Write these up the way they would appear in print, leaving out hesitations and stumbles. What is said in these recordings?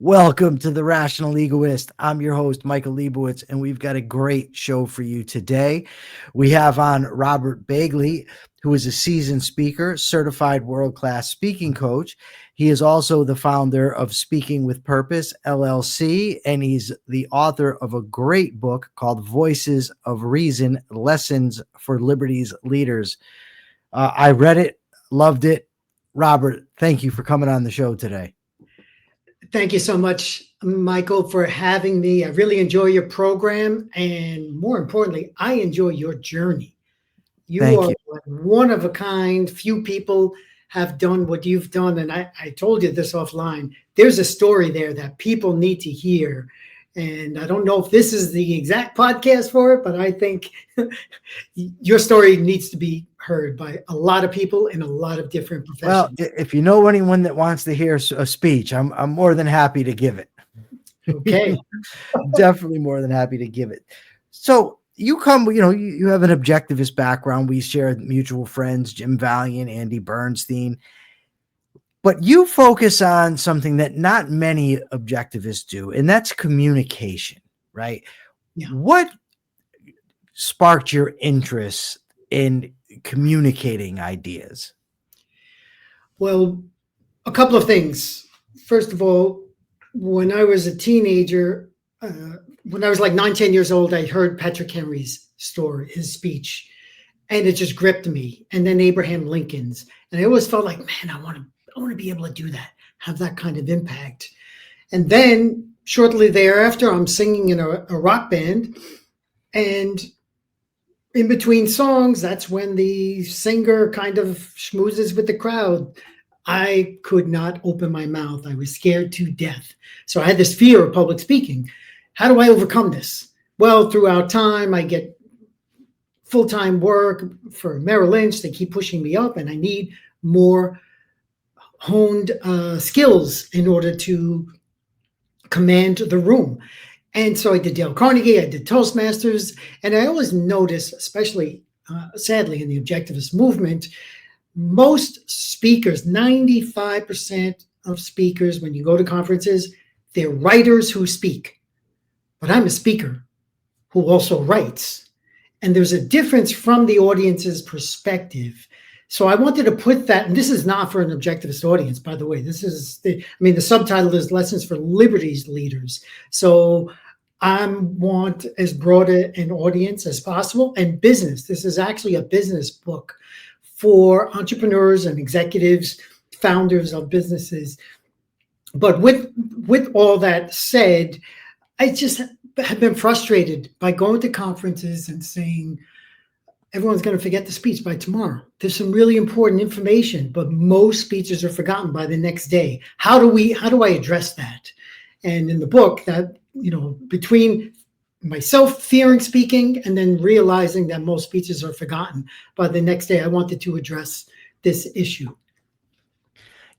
Welcome to the Rational Egoist. I'm your host, Michael Liebowitz, and we've got a great show for you today. We have on Robert Begley, who is a seasoned speaker, certified world-class speaking coach. He is also the founder of Speaking with Purpose, LLC, and he's the author of a great book called Voices of Reason, Lessons for Liberty's Leaders. I read it, loved it. Robert, thank you for coming on the show today. Thank you so much, Michael, for having me. I really enjoy your program. And more importantly, I enjoy your journey. You are one of a kind. Few people have done what you've done. And I told you this offline. There's a story there that people need to hear. And I don't know if this is the exact podcast for it, but I think your story needs to be heard by a lot of people in a lot of different professions. Well, if you know anyone that wants to hear a speech, I'm more than happy to give it. Okay. Definitely more than happy to give it. So you have an objectivist background. We share mutual friends, Jim Valiant, Andy Bernstein. But you focus on something that not many objectivists do, and that's communication, right? Yeah. What sparked your interest in communicating ideas? Well, a couple of things. First of all, when I was a teenager, when I was like 9, 10 years old, I heard Patrick Henry's story, his speech, and it just gripped me. And then Abraham Lincoln's. And I always felt like, man, I want to be able to do that, have that kind of impact. And then shortly thereafter, I'm singing in a rock band. And in between songs, that's when the singer kind of schmoozes with the crowd. I could not open my mouth. I was scared to death. So I had this fear of public speaking. How do I overcome this? Well, throughout time, I get full-time work for Merrill Lynch. They keep pushing me up, and I need more honed skills in order to command the room. And so I did Dale Carnegie, I did Toastmasters, and I always notice, especially sadly in the objectivist movement, most speakers, 95% of speakers, when you go to conferences, they're writers who speak. But I'm a speaker who also writes. And there's a difference from the audience's perspective. So I wanted to put that, and this is not for an objectivist audience, by the way. This is, the subtitle is Lessons for Liberty's Leaders. So I want as broad an audience as possible, and business. This is actually a business book for entrepreneurs and executives, founders of businesses. But with all that said, I just have been frustrated by going to conferences and saying, everyone's going to forget the speech by tomorrow. There's some really important information, but most speeches are forgotten by the next day. How do I address that? And in the book, that, between myself fearing speaking and then realizing that most speeches are forgotten by the next day, I wanted to address this issue.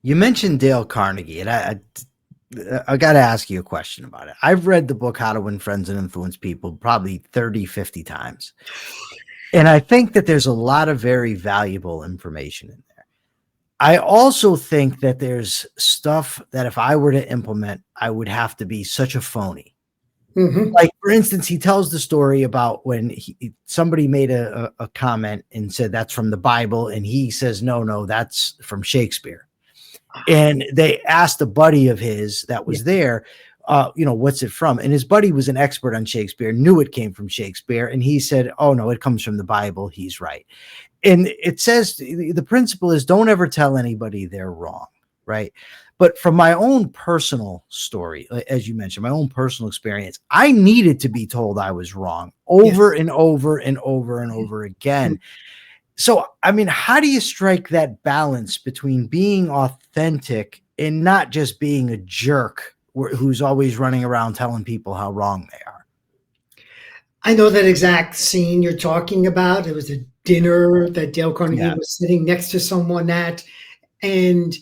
You mentioned Dale Carnegie, and I got to ask you a question about it. I've read the book, How to Win Friends and Influence People, probably 30, 50 times. And I think that there's a lot of very valuable information in there. I also think that there's stuff that if I were to implement, I would have to be such a phony. Mm-hmm. Like, for instance, he tells the story about when somebody made a comment and said that's from the Bible. And he says, no, that's from Shakespeare. And they asked a buddy of his that was there, what's it from? And his buddy was an expert on Shakespeare, knew it came from Shakespeare. And he said, oh, no, it comes from the Bible. He's right. And it says the principle is don't ever tell anybody they're wrong. Right. But from my own personal story, as you mentioned, my own personal experience, I needed to be told I was wrong over and over and over and over again. So, how do you strike that balance between being authentic and not just being a jerk who's always running around telling people how wrong they are? I know that exact scene you're talking about. It was a dinner that Dale Carnegie was sitting next to someone at. And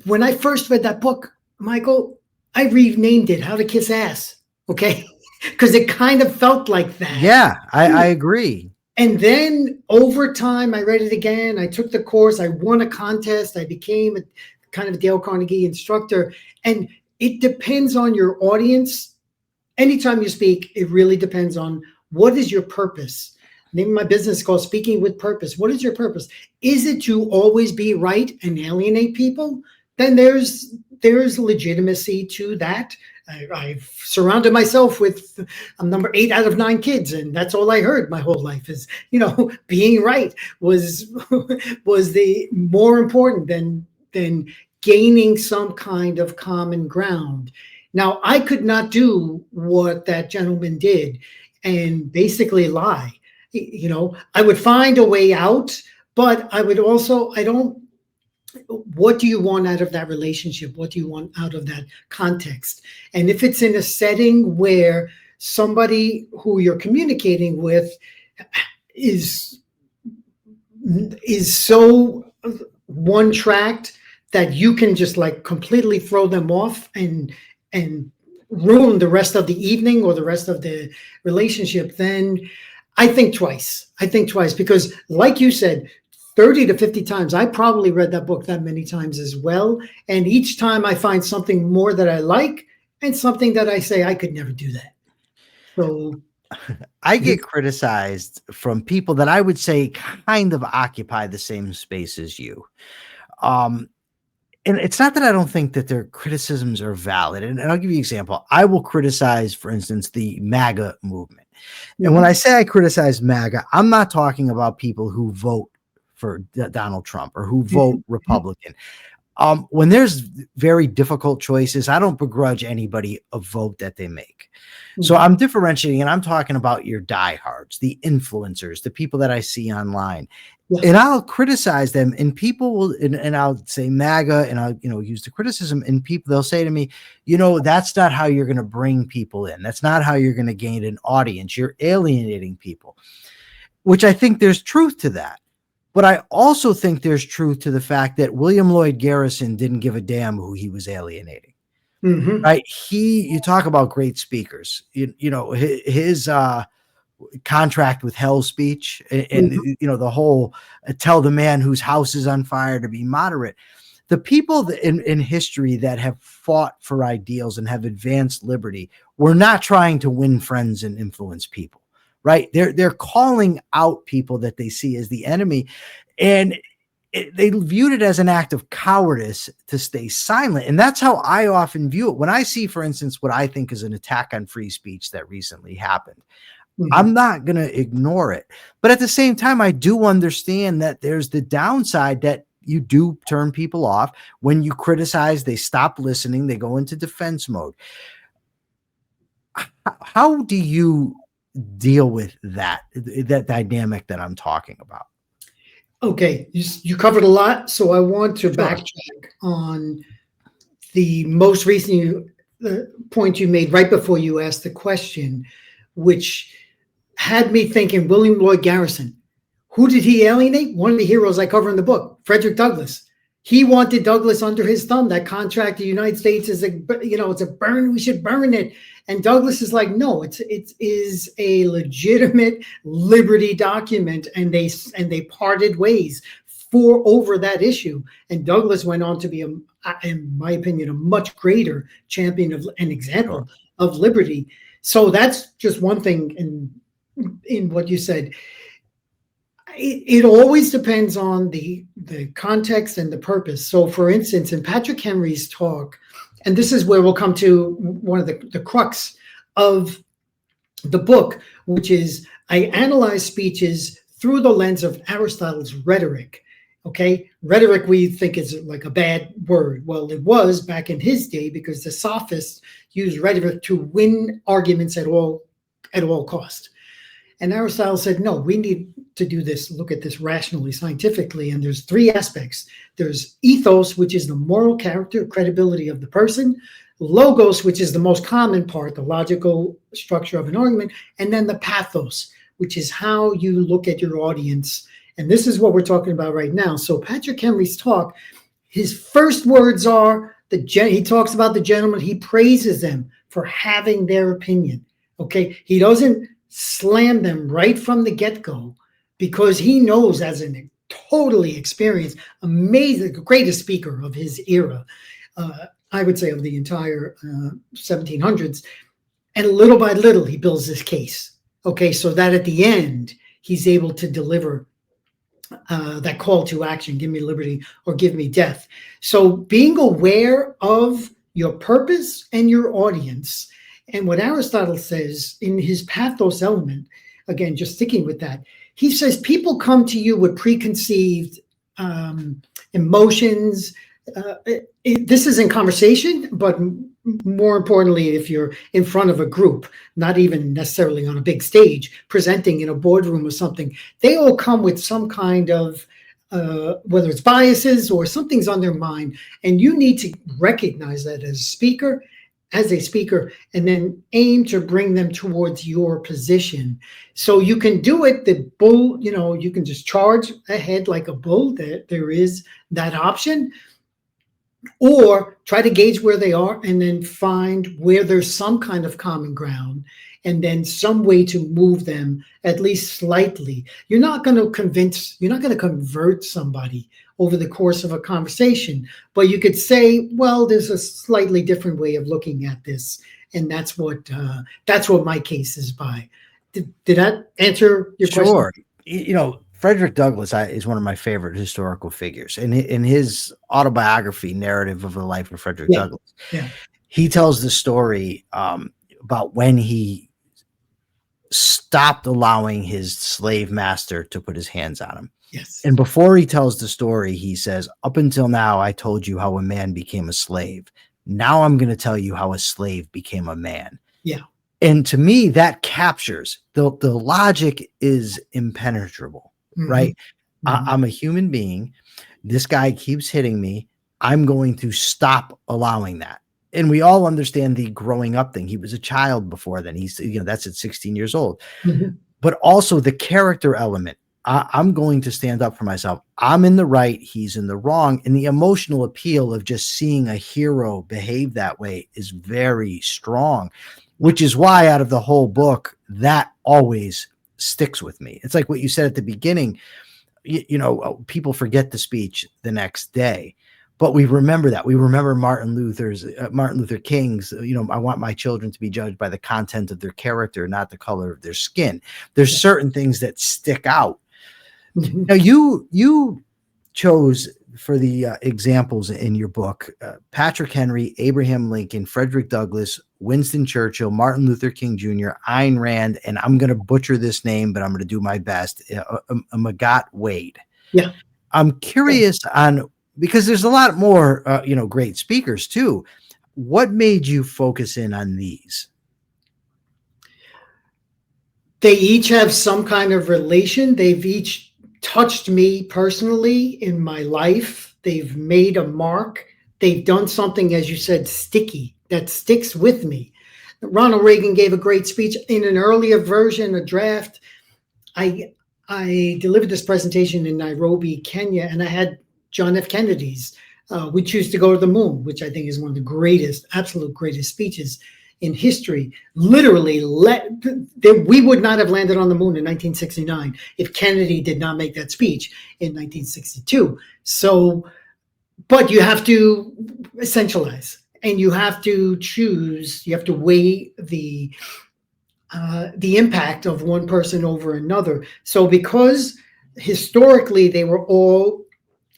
when I first read that book, Michael, I renamed it How to Kiss Ass. Okay. Because it kind of felt like that. Yeah, I agree. And then over time, I read it again. I took the course. I won a contest. I became a kind of Dale Carnegie instructor. And it depends on your audience. Anytime you speak, it really depends on what is your purpose. Name of my business is called Speaking with Purpose. What is your purpose? Is it to always be right and alienate people? Then there's legitimacy to that. I've surrounded myself with, I'm number 8 out of 9 kids, and that's all I heard my whole life is, being right was the more important than gaining some kind of common ground. Now, I could not do what that gentleman did and basically lie. I would find a way out, but I would also, what do you want out of that relationship? What do you want out of that context? And if it's in a setting where somebody who you're communicating with is so one-tracked that you can just like completely throw them off and ruin the rest of the evening or the rest of the relationship, then I think twice. Because like you said, 30 to 50 times, I probably read that book that many times as well. And each time I find something more that I like and something that I say, I could never do that. So I get criticized from people that I would say kind of occupy the same space as you. And it's not that I don't think that their criticisms are valid. And I'll give you an example. I will criticize, for instance, the MAGA movement. And when I say I criticize MAGA, I'm not talking about people who vote for Donald Trump or who vote Republican. When there's very difficult choices, I don't begrudge anybody a vote that they make. So I'm differentiating, and I'm talking about your diehards, the influencers, the people that I see online. And I'll criticize them, and people will, and I'll say MAGA, and I'll, use the criticism, and people, they'll say to me, that's not how you're going to bring people in. That's not how you're going to gain an audience. You're alienating people, which I think there's truth to that. But I also think there's truth to the fact that William Lloyd Garrison didn't give a damn who he was alienating. Right? You talk about great speakers, his contract with hell speech and the whole tell the man whose house is on fire to be moderate. The people in history that have fought for ideals and have advanced liberty were not trying to win friends and influence people. Right. They're calling out people that they see as the enemy. And they viewed it as an act of cowardice to stay silent. And that's how I often view it. When I see, for instance, what I think is an attack on free speech that recently happened, I'm not going to ignore it. But at the same time, I do understand that there's the downside that you do turn people off. When you criticize, they stop listening. They go into defense mode. How do you deal with that dynamic that I'm talking about? Okay, you covered a lot, so I want to backtrack on the most recent point you made right before you asked the question, which had me thinking William Lloyd Garrison. Who did he alienate? One of the heroes I cover in the book, Frederick Douglass. He wanted Douglass under his thumb. That contract, the United States is it's a burn. We should burn it. And Douglass is like, no, it is a legitimate liberty document, and they parted ways over that issue. And Douglass went on to be, in my opinion, a much greater champion of an example of liberty. So that's just one thing in what you said. It always depends on the context and the purpose. So, for instance, in Patrick Henry's talk, and this is where we'll come to one of the crux of the book, which is I analyze speeches through the lens of Aristotle's rhetoric. Okay, rhetoric we think is like a bad word. Well, it was back in his day because the sophists used rhetoric to win arguments at all cost. And Aristotle said, no, we need to do this, look at this rationally, scientifically. And there's 3 aspects. There's ethos, which is the moral character, credibility of the person. Logos, which is the most common part, the logical structure of an argument. And then the pathos, which is how you look at your audience. And this is what we're talking about right now. So Patrick Henry's talk, his first words are, he talks about the gentleman, he praises them for having their opinion. Okay, he doesn't slam them right from the get-go because he knows as a totally experienced, amazing, greatest speaker of his era. I would say, of the entire 1700s. And little by little, he builds this case. Okay, so that at the end, he's able to deliver that call to action, give me liberty or give me death. So being aware of your purpose and your audience, and what Aristotle says in his pathos element, again, just sticking with that, he says people come to you with preconceived emotions. This is in conversation, but more importantly, if you're in front of a group, not even necessarily on a big stage, presenting in a boardroom or something, they all come with some kind of, whether it's biases or something's on their mind. And you need to recognize that as a speaker, and then aim to bring them towards your position. So you can do it, the bull, you can just charge ahead like a bull. There is that option. Or try to gauge where they are and then find where there's some kind of common ground and then some way to move them at least slightly. You're not going to convert somebody over the course of a conversation, but you could say, well, there's a slightly different way of looking at this. And that's what my case is by. Did that answer your question? Sure. Frederick Douglass is one of my favorite historical figures. In his autobiography, Narrative of the Life of Frederick Douglass, he tells the story about when he stopped allowing his slave master to put his hands on him. Yes. And before he tells the story, he says, up until now, I told you how a man became a slave. Now I'm going to tell you how a slave became a man. Yeah. And to me, that captures the logic is impenetrable. Mm-hmm. Right. Mm-hmm. I'm a human being. This guy keeps hitting me. I'm going to stop allowing that. And we all understand the growing up thing. He was a child before then. He's, that's at 16 years old. Mm-hmm. But also the character element. I'm going to stand up for myself. I'm in the right. He's in the wrong. And the emotional appeal of just seeing a hero behave that way is very strong, which is why out of the whole book, that always sticks with me. It's like what you said at the beginning, people forget the speech the next day, but we remember that. We remember Martin Luther King's, I want my children to be judged by the content of their character, not the color of their skin. There's certain things that stick out. Mm-hmm. Now you chose for the examples in your book, Patrick Henry, Abraham Lincoln, Frederick Douglass, Winston Churchill, Martin Luther King Jr., Ayn Rand, and I'm going to butcher this name, but I'm going to do my best, Magat Wade. Yeah. I'm curious on, because there's a lot more, great speakers too. What made you focus in on these? They each have some kind of relation. They've each touched me personally in my life. They've made a mark. They've done something, as you said, sticky, that sticks with me. Ronald Reagan gave a great speech in an earlier version, a draft. I delivered this presentation in Nairobi, Kenya, and I had John F. Kennedy's We Choose to Go to the Moon, which I think is one of the greatest, absolute greatest speeches in history. Literally, we would not have landed on the moon in 1969 if Kennedy did not make that speech in 1962. So, but you have to essentialize, and you have to choose, you have to weigh the impact of one person over another. So because historically they were all,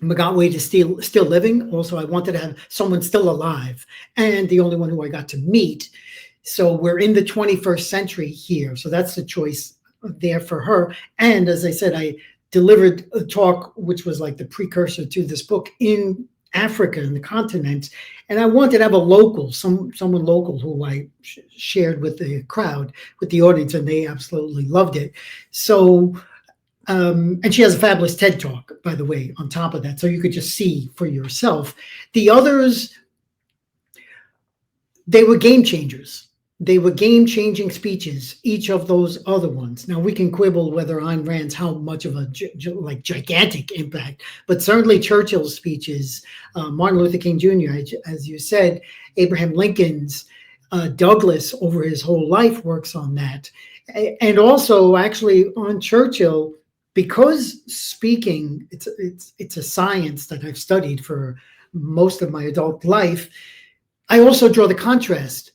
Magat Wade is still living. Also, I wanted to have someone still alive, and the only one who I got to meet. So we're in the 21st century here. So that's the choice there for her. And as I said, I delivered a talk, which was like the precursor to this book, in Africa, in the continent. And I wanted to have a local, someone local who I shared with the crowd, with the audience, and they absolutely loved it. So, and she has a fabulous TED Talk, by the way, on top of that. So you could just see for yourself. The others, they were game changers. They were game-changing speeches, each of those other ones. Now, we can quibble whether Ayn Rand's how much of a gigantic impact, but certainly Churchill's speeches, Martin Luther King Jr., as you said, Abraham Lincoln's, Douglass over his whole life works on that. And also, actually, on Churchill, because speaking, it's a science that I've studied for most of my adult life. I also draw the contrast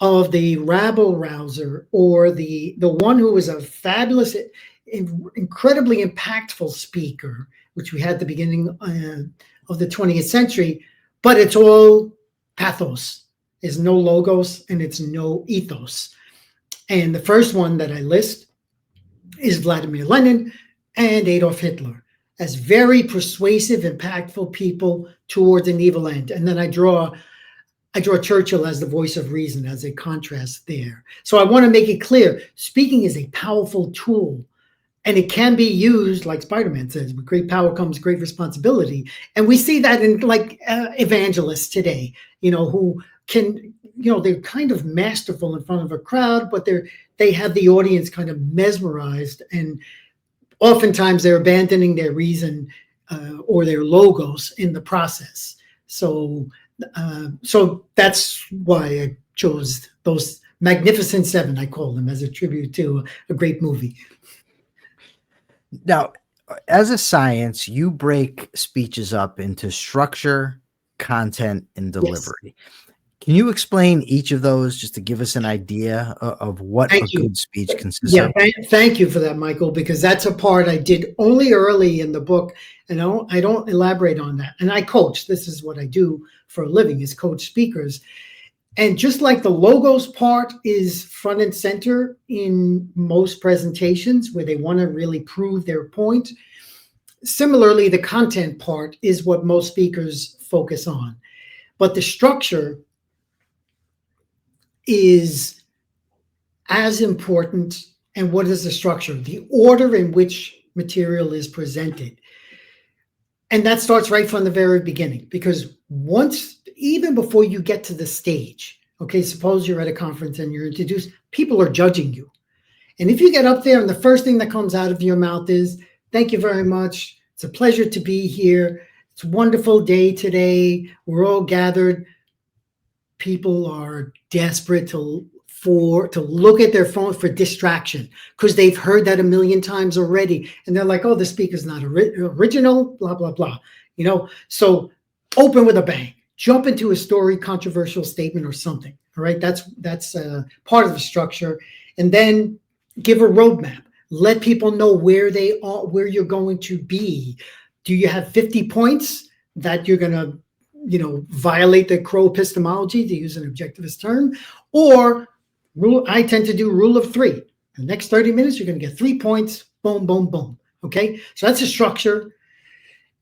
of the rabble rouser, or the one who was a fabulous, incredibly impactful speaker, which we had at the beginning of the 20th century, but it's all pathos. There's no logos and it's no ethos. And the first one that I list is Vladimir Lenin and Adolf Hitler as very persuasive, impactful people towards an evil end. And then I draw Churchill as the voice of reason, as a contrast there. So I want to make it clear, speaking is a powerful tool, and it can be used, like Spider-Man says, with great power comes great responsibility. And we see that in evangelists today, who can, they're kind of masterful in front of a crowd, but they have the audience kind of mesmerized, and oftentimes they're abandoning their reason or their logos in the process. So that's why I chose those Magnificent Seven, I call them, as a tribute to a great movie. Now, as a science, you break speeches up into structure, content, and delivery. Yes. Can you explain each of those just to give us an idea of what a good speech consists of? Thank you for that, Michael, because that's a part I did only early in the book, and I don't elaborate on that. And I coach. This is what I do for a living, is coach speakers. And just like the logos part is front and center in most presentations where they want to really prove their point, similarly, the content part is what most speakers focus on. But the structure is as important. And what is the structure? The order in which material is presented. And that starts right from the very beginning, because even before you get to the stage, okay, suppose you're at a conference and you're introduced, people are judging you. And if you get up there and the first thing that comes out of your mouth is, "Thank you very much. It's a pleasure to be here. It's a wonderful day today. We're all gathered." People are desperate to look at their phone for distraction, because they've heard that a million times already. And they're like, "Oh, the speaker's not original, blah, blah, blah." So open with a bang, jump into a story, controversial statement or something. All right. That's part of the structure. And then give a roadmap. Let people know where they are, where you're going to be. Do you have 50 points that you're going to, violate the Crow epistemology, to use an objectivist term? Or I tend to do rule of three. In the next 30 minutes, you're going to get 3 points, boom, boom, boom. Okay, so that's a structure.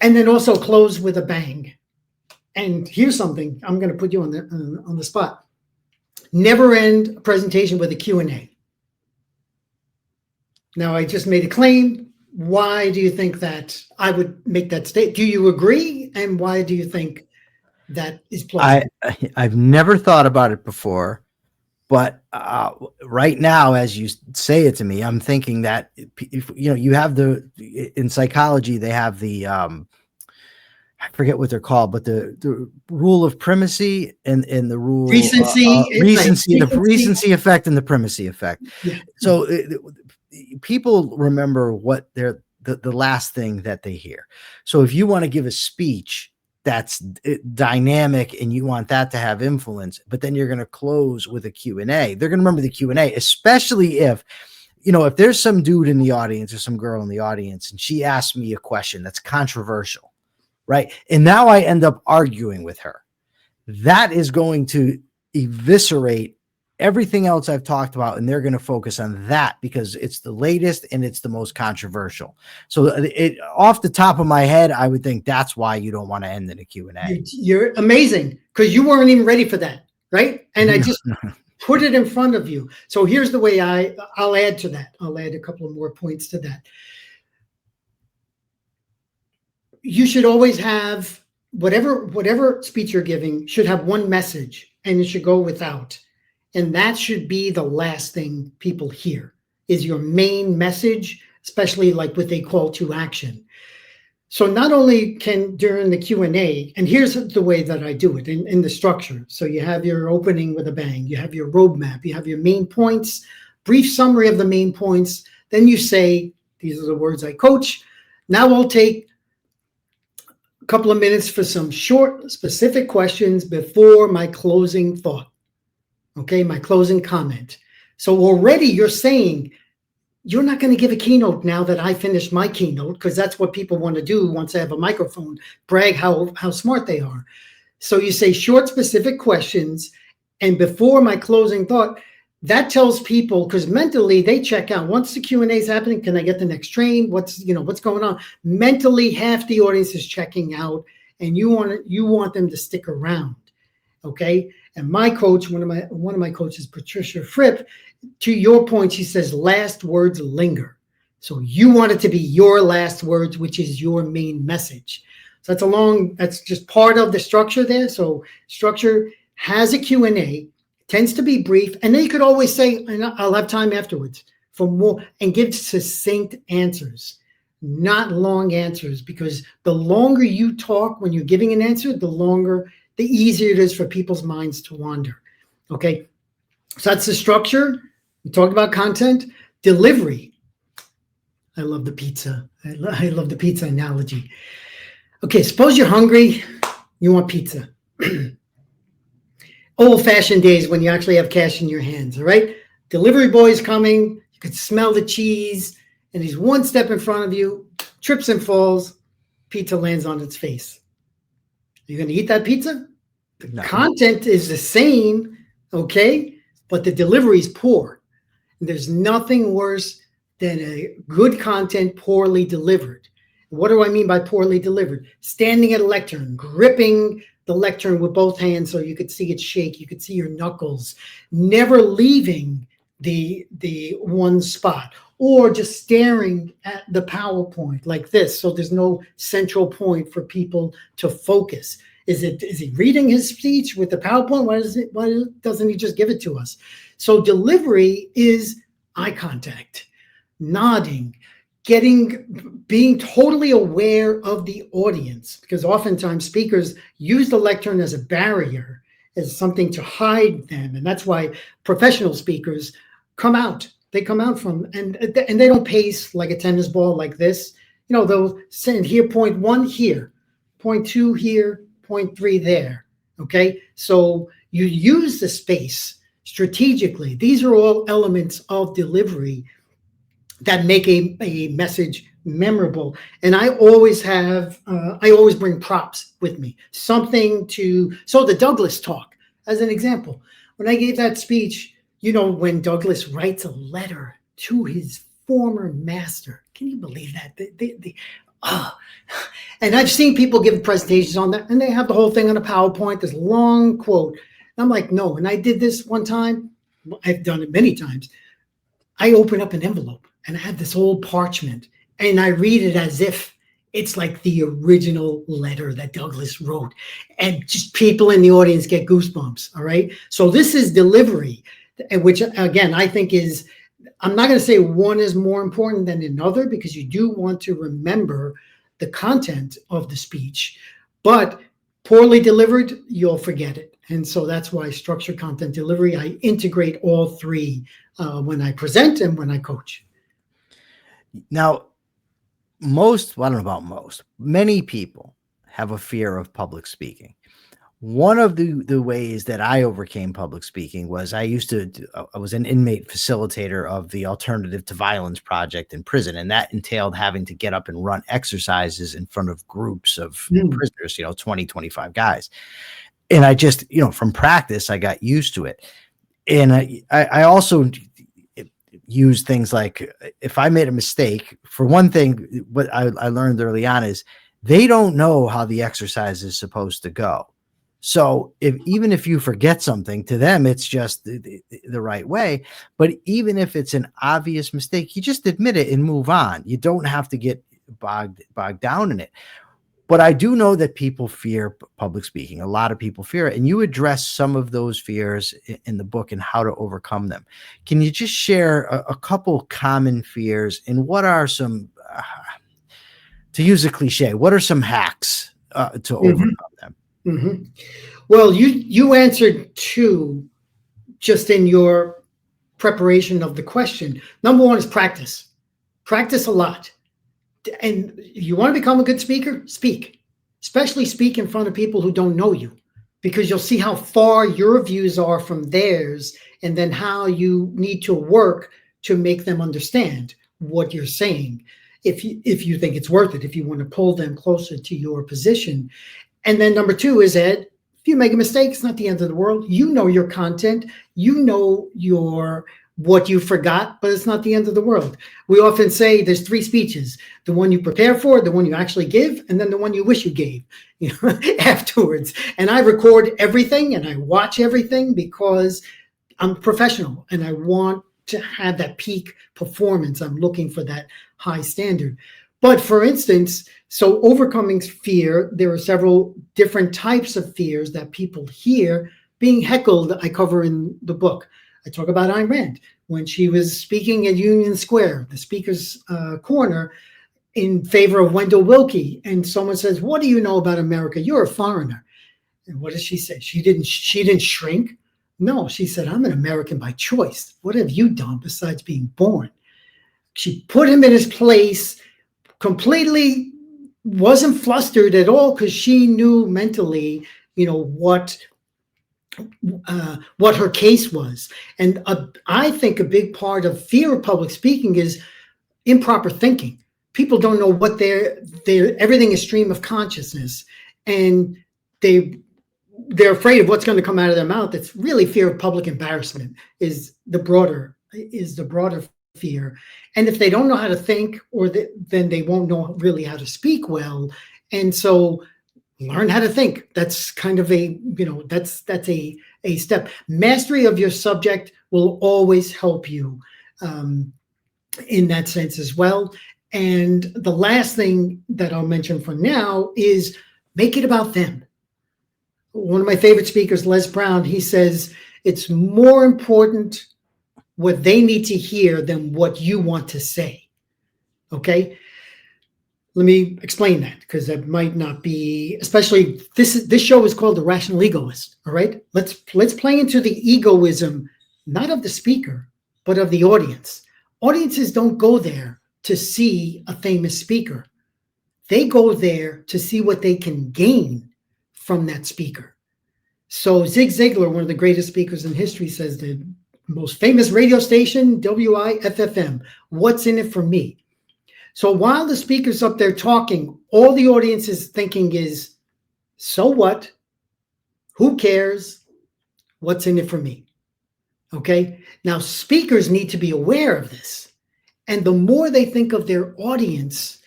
And then also close with a bang. And here's something, I'm going to put you on the spot. Never end a presentation with a Q&A. Now, I just made a claim. Why do you think that I would make that statement? Do you agree? And why do you think that is plausible? I've never thought about it before, but right now, as you say it to me, I'm thinking that you have in psychology, they have the I forget what they're called, but the rule of primacy and the rule the recency effect and the primacy effect. Yeah. So people remember what the last thing that they hear. So if you want to give a speech that's dynamic and you want that to have influence, but then you're going to close with a Q&A, they're going to remember the Q&A, especially if there's some dude in the audience or some girl in the audience and she asks me a question that's controversial, right? And now I end up arguing with her. That is going to eviscerate everything else I've talked about, and they're going to focus on that because it's the latest and it's the most controversial. So off the top of my head, I would think that's why you don't want to end in a Q&A. You're amazing, because you weren't even ready for that, right? And I just put it in front of you. So here's the way I'll add to that. I'll add a couple of more points to that. You should always have whatever speech you're giving should have one message, and it should go without. And that should be the last thing people hear, is your main message, especially like with a call to action. So not only can during the Q&A, and here's the way that I do it in the structure. So you have your opening with a bang, you have your roadmap, you have your main points, brief summary of the main points. Then you say, these are the words I coach. Now I'll take couple of minutes for some short, specific questions before my closing thought. Okay, my closing comment. So already you're saying you're not going to give a keynote now that I finished my keynote, because that's what people want to do once they have a microphone, brag how smart they are. So you say short, specific questions, and before my closing thought, that tells people, because mentally they check out. Once the Q&A is happening, can I get the next train? What's going on? Mentally, half the audience is checking out, and you want them to stick around. Okay. And my coach, one of my coaches, Patricia Fripp, to your point, she says last words linger. So you want it to be your last words, which is your main message. So that's just part of the structure there. So structure has a Q&A, tends to be brief, and then you could always say, and I'll have time afterwards for more, and give succinct answers, not long answers, because the longer you talk when you're giving an answer, the easier it is for people's minds to wander. Okay, so that's the structure. We talked about content. Delivery. I love the pizza. I love the pizza analogy. Okay, suppose you're hungry, you want pizza. Old-fashioned days when you actually have cash in your hands, all right? Delivery boy's coming, you could smell the cheese, and he's one step in front of you, trips and falls, pizza lands on its face. You're going to eat that pizza? The content is the same, okay? But the delivery is poor. And there's nothing worse than a good content poorly delivered. What do I mean by poorly delivered? Standing at a lectern, gripping the lectern with both hands so you could see it shake, you could see your knuckles, never leaving the one spot, or just staring at the PowerPoint like this, so there's no central point for people to focus. Is he reading his speech with the PowerPoint? Why doesn't he just give it to us? So delivery is eye contact, nodding, being totally aware of the audience, because oftentimes speakers use the lectern as a barrier, as something to hide them. And that's why professional speakers come out. They come out and they don't pace like a tennis ball like this. They'll send here, point 1 here, point 2 here, point 3 there. Okay. So you use the space strategically. These are all elements of delivery that make a message memorable. And I always bring props with me, so the Douglas talk, as an example, when I gave that speech, when Douglas writes a letter to his former master, can you believe that? And I've seen people give presentations on that, and they have the whole thing on a PowerPoint, this long quote. And I'm like, no. And I did this one time. I've done it many times. I open up an envelope, and I have this old parchment, and I read it as if it's like the original letter that Douglas wrote, and just people in the audience get goosebumps. All right. So this is delivery, which again, I think I'm not going to say one is more important than another, because you do want to remember the content of the speech, but poorly delivered, you'll forget it. And so that's why structure, content, delivery, I integrate all three when I present and when I coach. Now, I don't know about most, many people have a fear of public speaking. One of the ways that I overcame public speaking was I was an inmate facilitator of the Alternative to Violence project in prison. And that entailed having to get up and run exercises in front of groups of prisoners, 20, 25 guys. And I just, from practice, I got used to it. And I also use things like, if I made a mistake, for one thing, what I learned early on is they don't know how the exercise is supposed to go. So even if you forget something, to them, it's just the right way. But even if it's an obvious mistake, you just admit it and move on. You don't have to get bogged down in it. But I do know that people fear public speaking. A lot of people fear it. And you address some of those fears in the book and how to overcome them. Can you just share a couple common fears, and what are some, to use a cliche, what are some hacks to overcome them? Mm-hmm. Well, you answered two just in your preparation of the question. Number one is practice. Practice a lot. And you want to become a good speaker? Speak especially speak in front of people who don't know you, because you'll see how far your views are from theirs, and then how you need to work to make them understand what you're saying. If you think it's worth it, if you want to pull them closer to your position. And then number two is, Ed, if you make a mistake, it's not the end of the world. You know your content, you know what you forgot, but it's not the end of the world. We often say there's three speeches: the one you prepare for, the one you actually give, and then the one you wish you gave, afterwards. And I record everything and I watch everything, because I'm professional and I want to have that peak performance. I'm looking for that high standard. But for instance, so overcoming fear, there are several different types of fears that people hear. Being heckled, I cover in the book. I talk about Ayn Rand when she was speaking at Union Square, the speaker's corner, in favor of Wendell Willkie. And someone says, "What do you know about America? You're a foreigner." And what does she say? She didn't shrink. No, she said, "I'm an American by choice. What have you done besides being born?" She put him in his place, completely wasn't flustered at all, because she knew mentally, what her case was. And I think a big part of fear of public speaking is improper thinking. People don't know what everything is stream of consciousness, and they're afraid of what's going to come out of their mouth. It's really fear of public embarrassment is the broader fear. And if they don't know how to think, then they won't know really how to speak well. And so learn how to think. That's kind of that's a step. Mastery of your subject will always help you in that sense as well. And the last thing that I'll mention for now is make it about them. One of my favorite speakers, Les Brown, he says it's more important what they need to hear than what you want to say. Okay? Let me explain that, because that might not be, especially this show is called The Rational Egoist. All right? Let's play into the egoism, not of the speaker, but of the audience. Audiences don't go there to see a famous speaker. They go there to see what they can gain from that speaker. So Zig Ziglar, one of the greatest speakers in history, says the most famous radio station, WIFFM, what's in it for me? So while the speaker's up there talking, all the audience is thinking is, so what? Who cares? What's in it for me? Okay? Now, speakers need to be aware of this. And the more they think of their audience,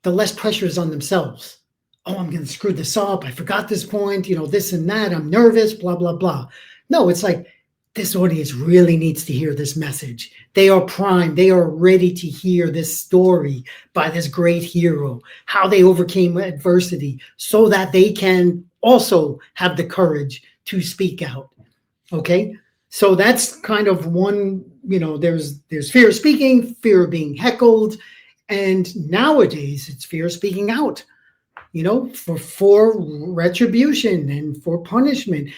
the less pressure is on themselves. Oh, I'm going to screw this up. I forgot this point, this and that. I'm nervous, blah, blah, blah. No, it's like, this audience really needs to hear this message. They are primed. They are ready to hear this story by this great hero, how they overcame adversity, so that they can also have the courage to speak out. Okay? So that's kind of one, there's fear of speaking, fear of being heckled, and nowadays it's fear of speaking out. For retribution and for punishment.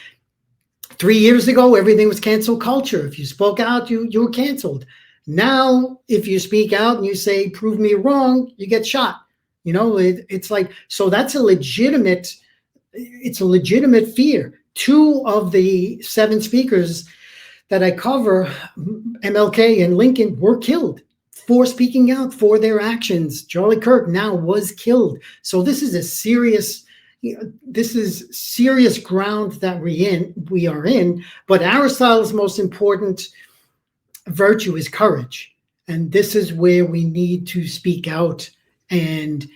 3 years ago, everything was cancel culture. If you spoke out, you were canceled. Now, if you speak out and you say, "Prove me wrong," you get shot. It's like, so that's a legitimate fear. 2 of the 7 speakers that I cover, MLK and Lincoln, were killed for speaking out, for their actions. Charlie Kirk now was killed. So this is serious ground that we are in. But Aristotle's most important virtue is courage, and this is where we need to speak out and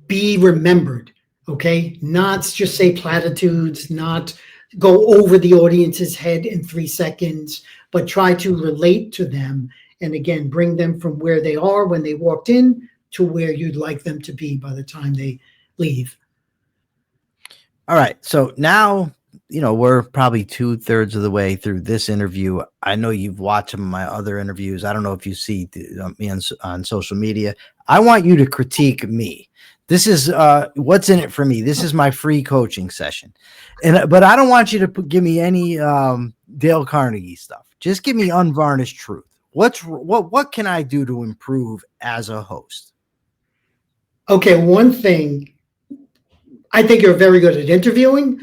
be remembered. Okay, not just say platitudes, not go over the audience's head in 3 seconds, but try to relate to them. And again, bring them from where they are when they walked in to where you'd like them to be by the time they leave. All right. So now, we're probably 2/3 of the way through this interview. I know you've watched some of my other interviews. I don't know if you see me on social media. I want you to critique me. This is what's in it for me. This is my free coaching session. But I don't want you to give me any Dale Carnegie stuff. Just give me unvarnished truth. What can I do to improve as a host? Okay, one thing I think you're very good at interviewing.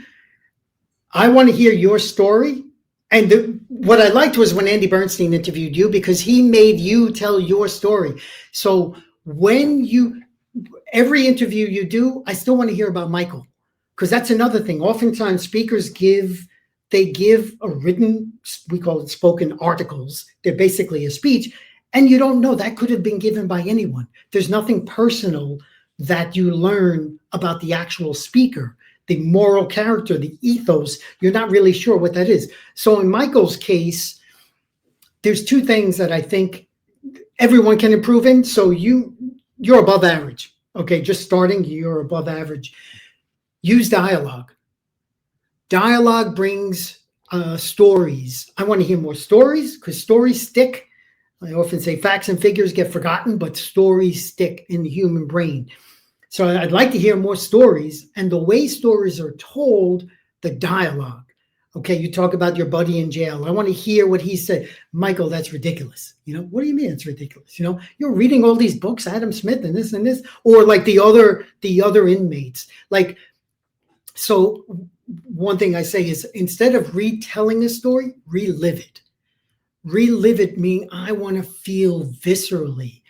I want to hear your story. And what I liked was when Andy Bernstein interviewed you, because he made you tell your story. So every interview you do, I still want to hear about Michael, because that's another thing. Oftentimes speakers give a written, we call it spoken articles. They're basically a speech, and you don't know that could have been given by anyone. There's nothing personal that you learn about the actual speaker, the moral character, the ethos. You're not really sure what that is. So in Michael's case, there's two things that I think everyone can improve in. So you're above average. Okay, just starting, you're above average. Use dialogue. Dialogue brings stories. I want to hear more stories, because stories stick. I often say facts and figures get forgotten, but stories stick in the human brain. So I'd like to hear more stories, and the way stories are told, the dialogue. Okay, you talk about your buddy in jail. I want to hear what he said. Michael, that's ridiculous. What do you mean it's ridiculous? You're reading all these books, Adam Smith and this and this, or like the other inmates. Like, so one thing I say is, instead of retelling a story, relive it. Relive it meaning I want to feel viscerally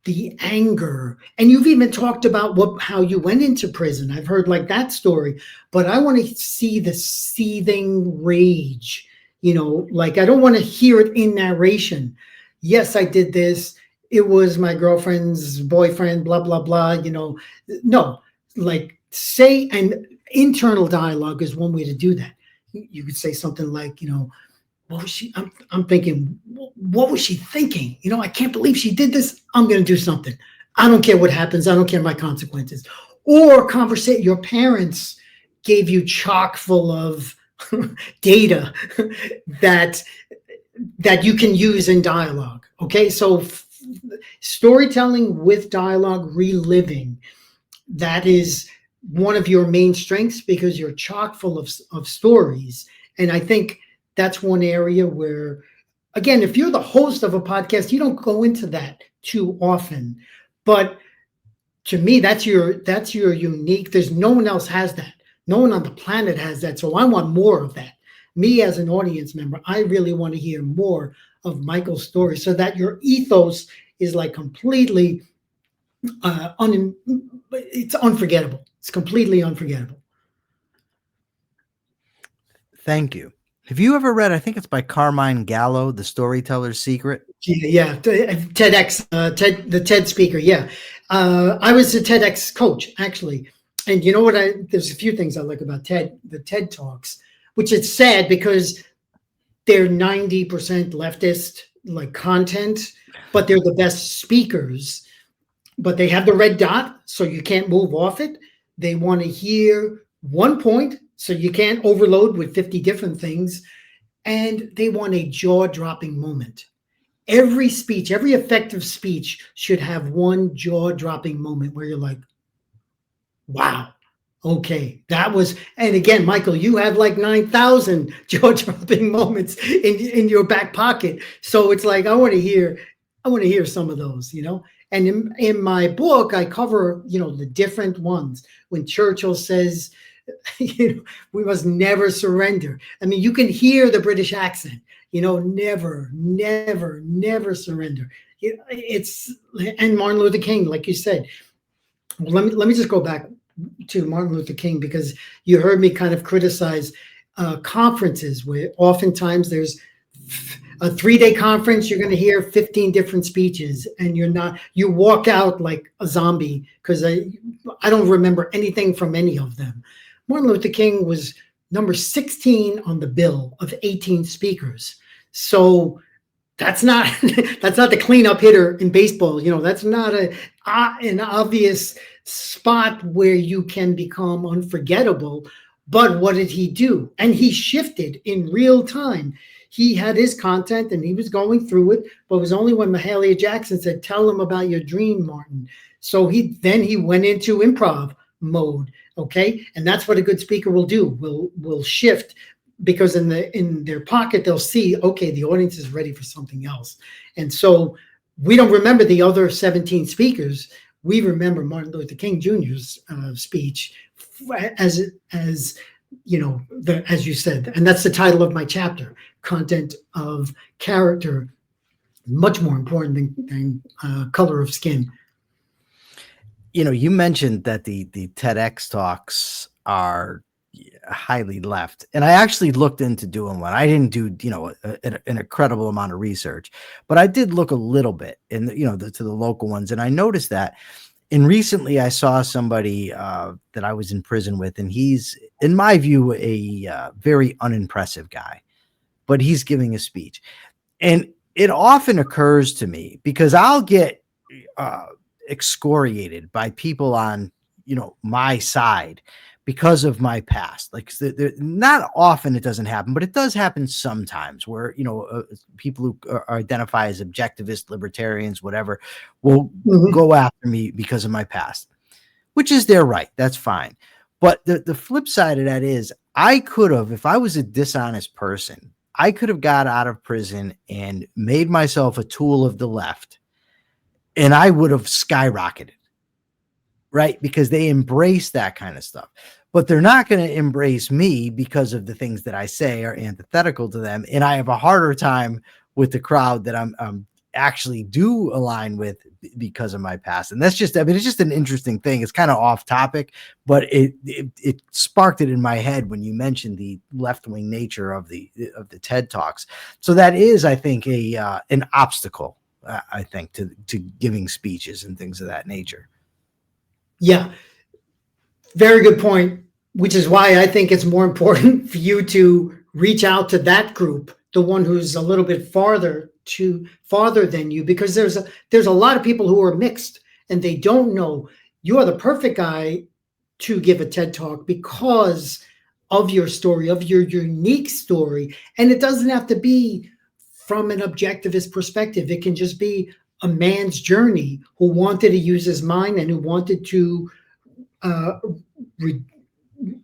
the anger. And you've even talked about how you went into prison. I've heard like that story, but I want to see the seething rage. Like, I don't want to hear it in narration. Yes, I did this. It was my girlfriend's boyfriend, blah, blah, blah. No, like, say, and internal dialogue is one way to do that. You could say something like, what was she? I'm thinking, what was she thinking? I can't believe she did this. I'm going to do something. I don't care what happens. I don't care my consequences. Or conversate. Your parents gave you chock full of data that you can use in dialogue. Okay, so storytelling with dialogue, reliving, that is one of your main strengths, because you're chock full of stories. And I think that's one area where, again, if you're the host of a podcast, you don't go into that too often. But to me, that's your unique. There's no one else has that. No one on the planet has that. So I want more of that. Me as an audience member, I really want to hear more of Michael's story, so that your ethos is like completely it's unforgettable. It's completely unforgettable. Thank you. Have you ever read, I think it's by Carmine Gallo, The Storyteller's Secret? Yeah, TEDx, the TED speaker. Yeah, I was a TEDx coach, actually. And you know what? There's a few things I like about the TED Talks, which it's sad because they're 90% leftist like content, but they're the best speakers. But they have the red dot, so you can't move off it. They want to hear one point, so you can't overload with 50 different things. And they want a jaw-dropping moment. Every speech, every effective speech should have one jaw-dropping moment where you're like, wow, okay, that was, and again, Michael, you have like 9,000 jaw-dropping moments in your back pocket. So it's like, I want to hear some of those, And in my book, I cover, the different ones. When Churchill says, we must never surrender. I mean, you can hear the British accent, never, never, never surrender. And Martin Luther King, like you said. Well, let me just go back to Martin Luther King, because you heard me kind of criticize conferences where oftentimes there's a 3-day conference, you're going to hear 15 different speeches, and you walk out like a zombie, because I don't remember anything from any of them. Martin Luther King was number 16 on the bill of 18 speakers. So that's not the cleanup hitter in baseball. That's not an obvious spot where you can become unforgettable. But what did he do? And he shifted in real time. He had his content and he was going through it, but it was only when Mahalia Jackson said, "Tell him about your dream, Martin." So he went into improv mode. Okay. And that's what a good speaker will do. Will shift, because in their pocket, they'll see, okay, the audience is ready for something else. And so we don't remember the other 17 speakers. We remember Martin Luther King Jr.'s speech as as you said, and that's the title of my chapter, content of character, much more important than color of skin. You mentioned that the TEDx talks are highly left, and I actually looked into doing one. I didn't do an incredible amount of research, but I did look a little bit in to the local ones, and I noticed that. And recently, I saw somebody that I was in prison with, and he's, in my view, a very unimpressive guy, but he's giving a speech, and it often occurs to me because I'll get uh, excoriated by people on my side because of my past. Like, not often it doesn't happen, but it does happen sometimes where people who identify as objectivist, libertarians, whatever, will go after me because of my past, which is their right. That's fine. But the flip side of that is, I could have, if I was a dishonest person, I could have got out of prison and made myself a tool of the left, and I would have skyrocketed, right? Because they embrace that kind of stuff. But they're not going to embrace me because of the things that I say are antithetical to them. And I have a harder time with the crowd that I'm actually do align with because of my past. And that's just, I mean, it's just an interesting thing. It's kind of off topic, but it sparked it in my head when you mentioned the left-wing nature of the TED Talks. So that is, I think, an obstacle, I think, to giving speeches and things of that nature. Yeah, very good point, which is why I think it's more important for you to reach out to that group, the one who's a little bit farther than you, because there's a lot of people who are mixed and they don't know. You are the perfect guy to give a TED Talk because of your story, of your unique story. And it doesn't have to be from an objectivist perspective. It can just be a man's journey who wanted to use his mind and who wanted to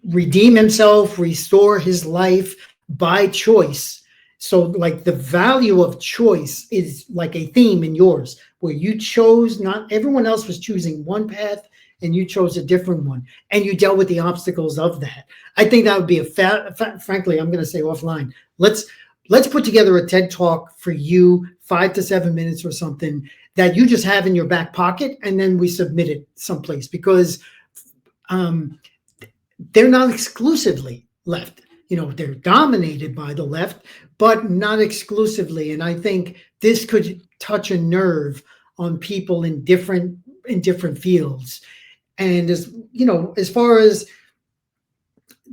redeem himself, restore his life by choice. So, like, the value of choice is like a theme in yours, where you chose, not everyone else was choosing one path and you chose a different one, and you dealt with the obstacles of that. I think that would be frankly, I'm going to say offline, let's put together a TED Talk for you, 5 to 7 minutes or something, that you just have in your back pocket, and then we submit it someplace, because they're not exclusively left. They're dominated by the left, but not exclusively. And I think this could touch a nerve on people in different fields. And as far as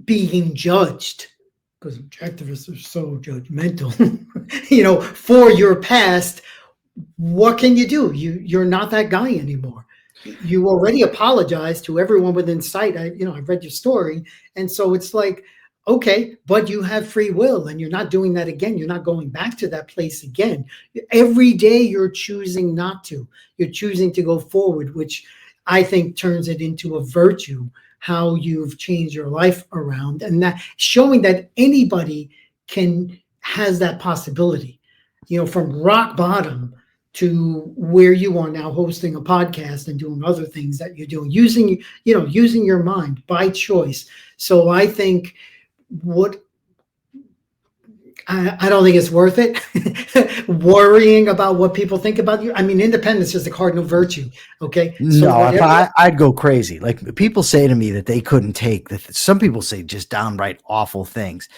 being judged, because objectivists are so judgmental, for your past, what can you do? You're not that guy anymore. You already apologized to everyone within sight. I've read your story. And so it's like, okay, but you have free will and you're not doing that again. You're not going back to that place again. Every day you're choosing not to. You're choosing to go forward, which I think turns it into a virtue, how you've changed your life around, and that showing that anybody has that possibility, from rock bottom to where you are now, hosting a podcast and doing other things that you're doing, using your mind by choice. So I think I don't think it's worth it worrying about what people think about you. I mean, independence is the cardinal virtue. Okay. So no, I'd go crazy. Like, people say to me that they couldn't take some people say just downright awful things.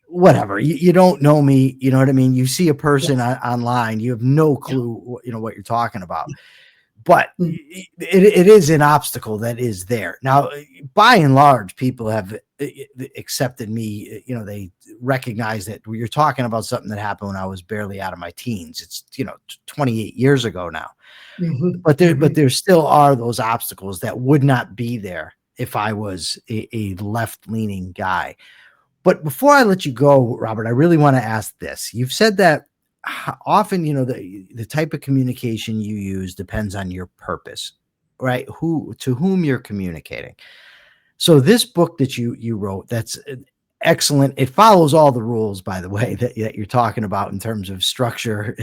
Whatever, you don't know me, you know what I mean? You see a person online, you have no clue what you're talking about. But it is an obstacle that is there. Now, by and large, people have accepted me. They recognize that you're talking about something that happened when I was barely out of my teens. It's 28 years ago now. But there still are those obstacles that would not be there if I was a left-leaning guy. But before I let you go, Robert, I really want to ask this. You've said that often, the type of communication you use depends on your purpose, right? To whom you're communicating. So this book that you wrote, that's Excellent. It follows all the rules, by the way, that you're talking about in terms of structure,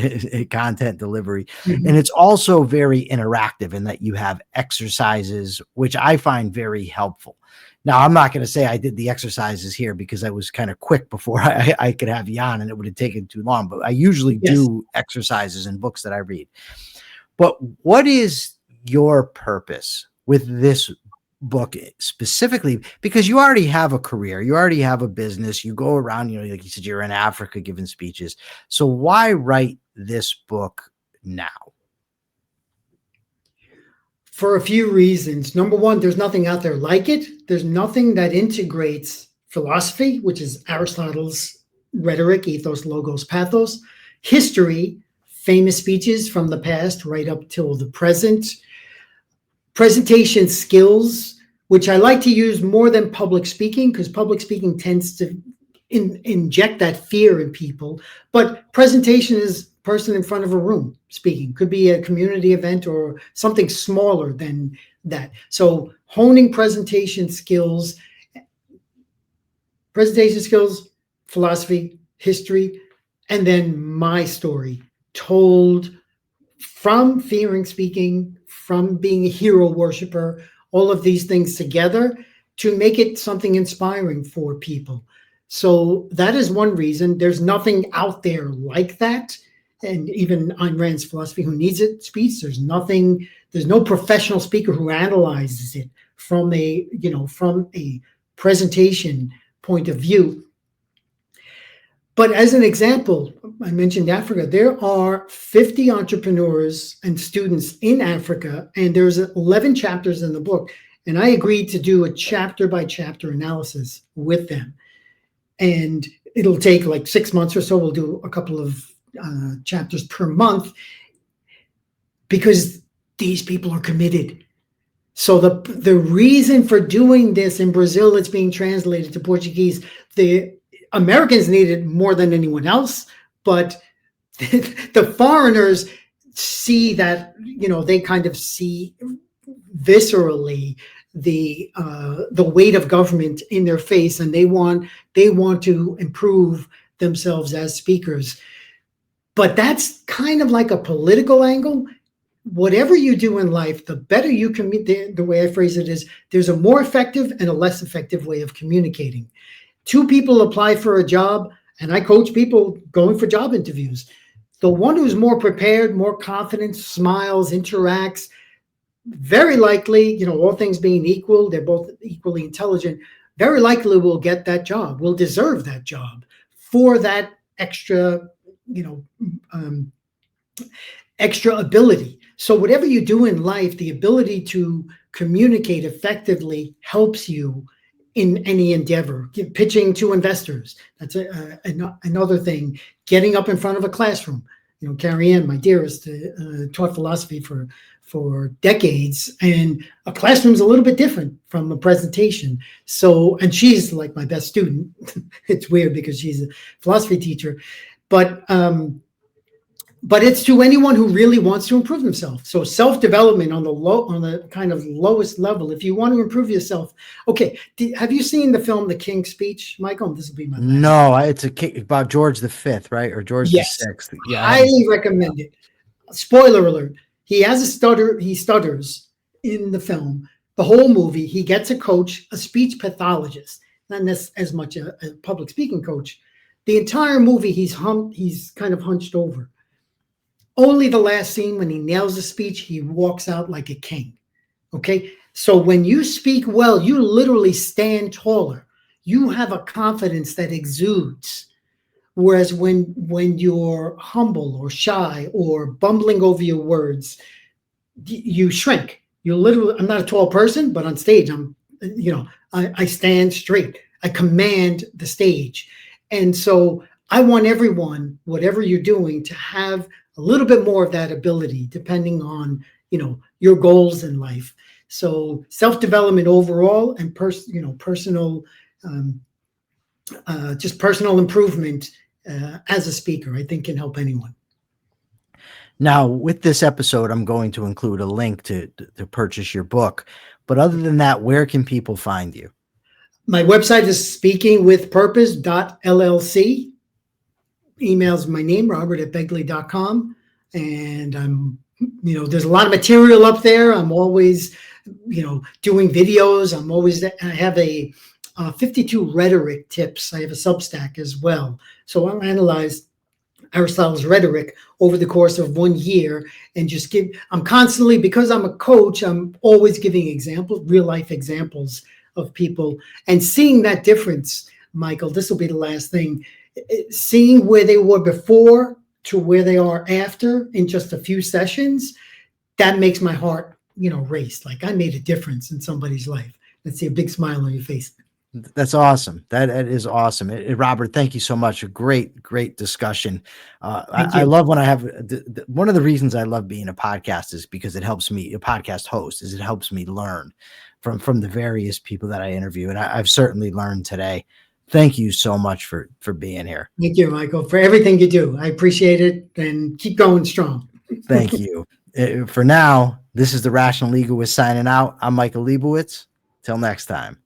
content delivery. And Mhm. it's also very interactive in that you have exercises, which I find very helpful. Now, I'm not going to say I did the exercises here because I was kind of quick before I could have you on and it would have taken too long, but I usually Yes. do exercises in books that I read. But what is your purpose with this book specifically? Because you already have a career, you already have a business, you go around, like you said, you're in Africa giving speeches. So why write this book now? For a few reasons. Number one, there's nothing out there like it. There's nothing that integrates philosophy, which is Aristotle's rhetoric, ethos, logos, pathos, history, famous speeches from the past right up till the present, presentation skills, which I like to use more than public speaking because public speaking tends to inject that fear in people. But presentation is person in front of a room speaking. Could be a community event or something smaller than that. So honing presentation skills, philosophy, history, and then my story told from fearing speaking, from being a hero worshiper, all of these things together to make it something inspiring for people. So that is one reason. There's nothing out there like that. And even Ayn Rand's Philosophy Who Needs It speech, there's no professional speaker who analyzes it from a presentation point of view. But as an example, I mentioned Africa. There are 50 entrepreneurs and students in Africa, and there's 11 chapters in the book. And I agreed to do a chapter by chapter analysis with them. And it'll take like 6 months or so. We'll do a couple of chapters per month because these people are committed. So the reason for doing this in Brazil, it's being translated to Portuguese. The Americans need it more than anyone else, but the foreigners see that, they kind of see viscerally the weight of government in their face, and they want to improve themselves as speakers. But that's kind of like a political angle. Whatever you do in life, the better you communicate. The way I phrase it is, there's a more effective and a less effective way of communicating. Two people apply for a job, and I coach people going for job interviews. The one who's more prepared, more confident, smiles, interacts, very likely, all things being equal, they're both equally intelligent, very likely will get that job, will deserve that job for that extra, extra ability. So whatever you do in life, the ability to communicate effectively helps you in any endeavor. Pitching to investors, that's another thing. Getting up in front of a classroom. Carrie Ann, my dearest, taught philosophy for decades, and a classroom is a little bit different from a presentation. So, and she's like my best student. It's weird because she's a philosophy teacher, but it's to anyone who really wants to improve themselves. So self-development on the kind of lowest level. If you want to improve yourself, okay. Have you seen the film The King's Speech, Michael? This will be my last. No, it's about George V, right? Or George Yes. VI. Yeah, Highly recommend it. Spoiler alert. He has a stutter. He stutters in the film. The whole movie, he gets a coach, a speech pathologist, not as much a public speaking coach. The entire movie, he's kind of hunched over. Only the last scene, when he nails the speech, he walks out like a king. Okay? So when you speak well, you literally stand taller. You have a confidence that exudes. Whereas when you're humble or shy or bumbling over your words, you shrink. You literally, I'm not a tall person, but on stage, I stand straight. I command the stage. And so I want everyone, whatever you're doing, to have a little bit more of that ability, depending on, your goals in life. So self-development overall and personal, just personal improvement as a speaker, I think can help anyone. Now, with this episode, I'm going to include a link to purchase your book. But other than that, where can people find you? My website is speakingwithpurpose.llc. Email's my name, robert@begley.com. And there's a lot of material up there. I'm always, doing videos. I have a 52 rhetoric tips. I have a Substack as well. So I'll analyze Aristotle's rhetoric over the course of 1 year and I'm constantly, because I'm a coach, I'm always giving examples, real life examples of people, and seeing that difference. Michael, this will be the last thing, seeing where they were before to where they are after in just a few sessions, that makes my heart, race. Like I made a difference in somebody's life. Let's see a big smile on your face. That's awesome. That is awesome. Robert, thank you so much. A great discussion. I love when I have one of the reasons I love being a podcast is because it helps me, a podcast host, is it helps me learn from the various people that I interview. And I've certainly learned today. Thank you so much for being here. Thank you, Michael, for everything you do. I appreciate it, and keep going strong. Thank you. For now, this is the Rational Egoist signing out. I'm Michael Liebowitz. Till next time.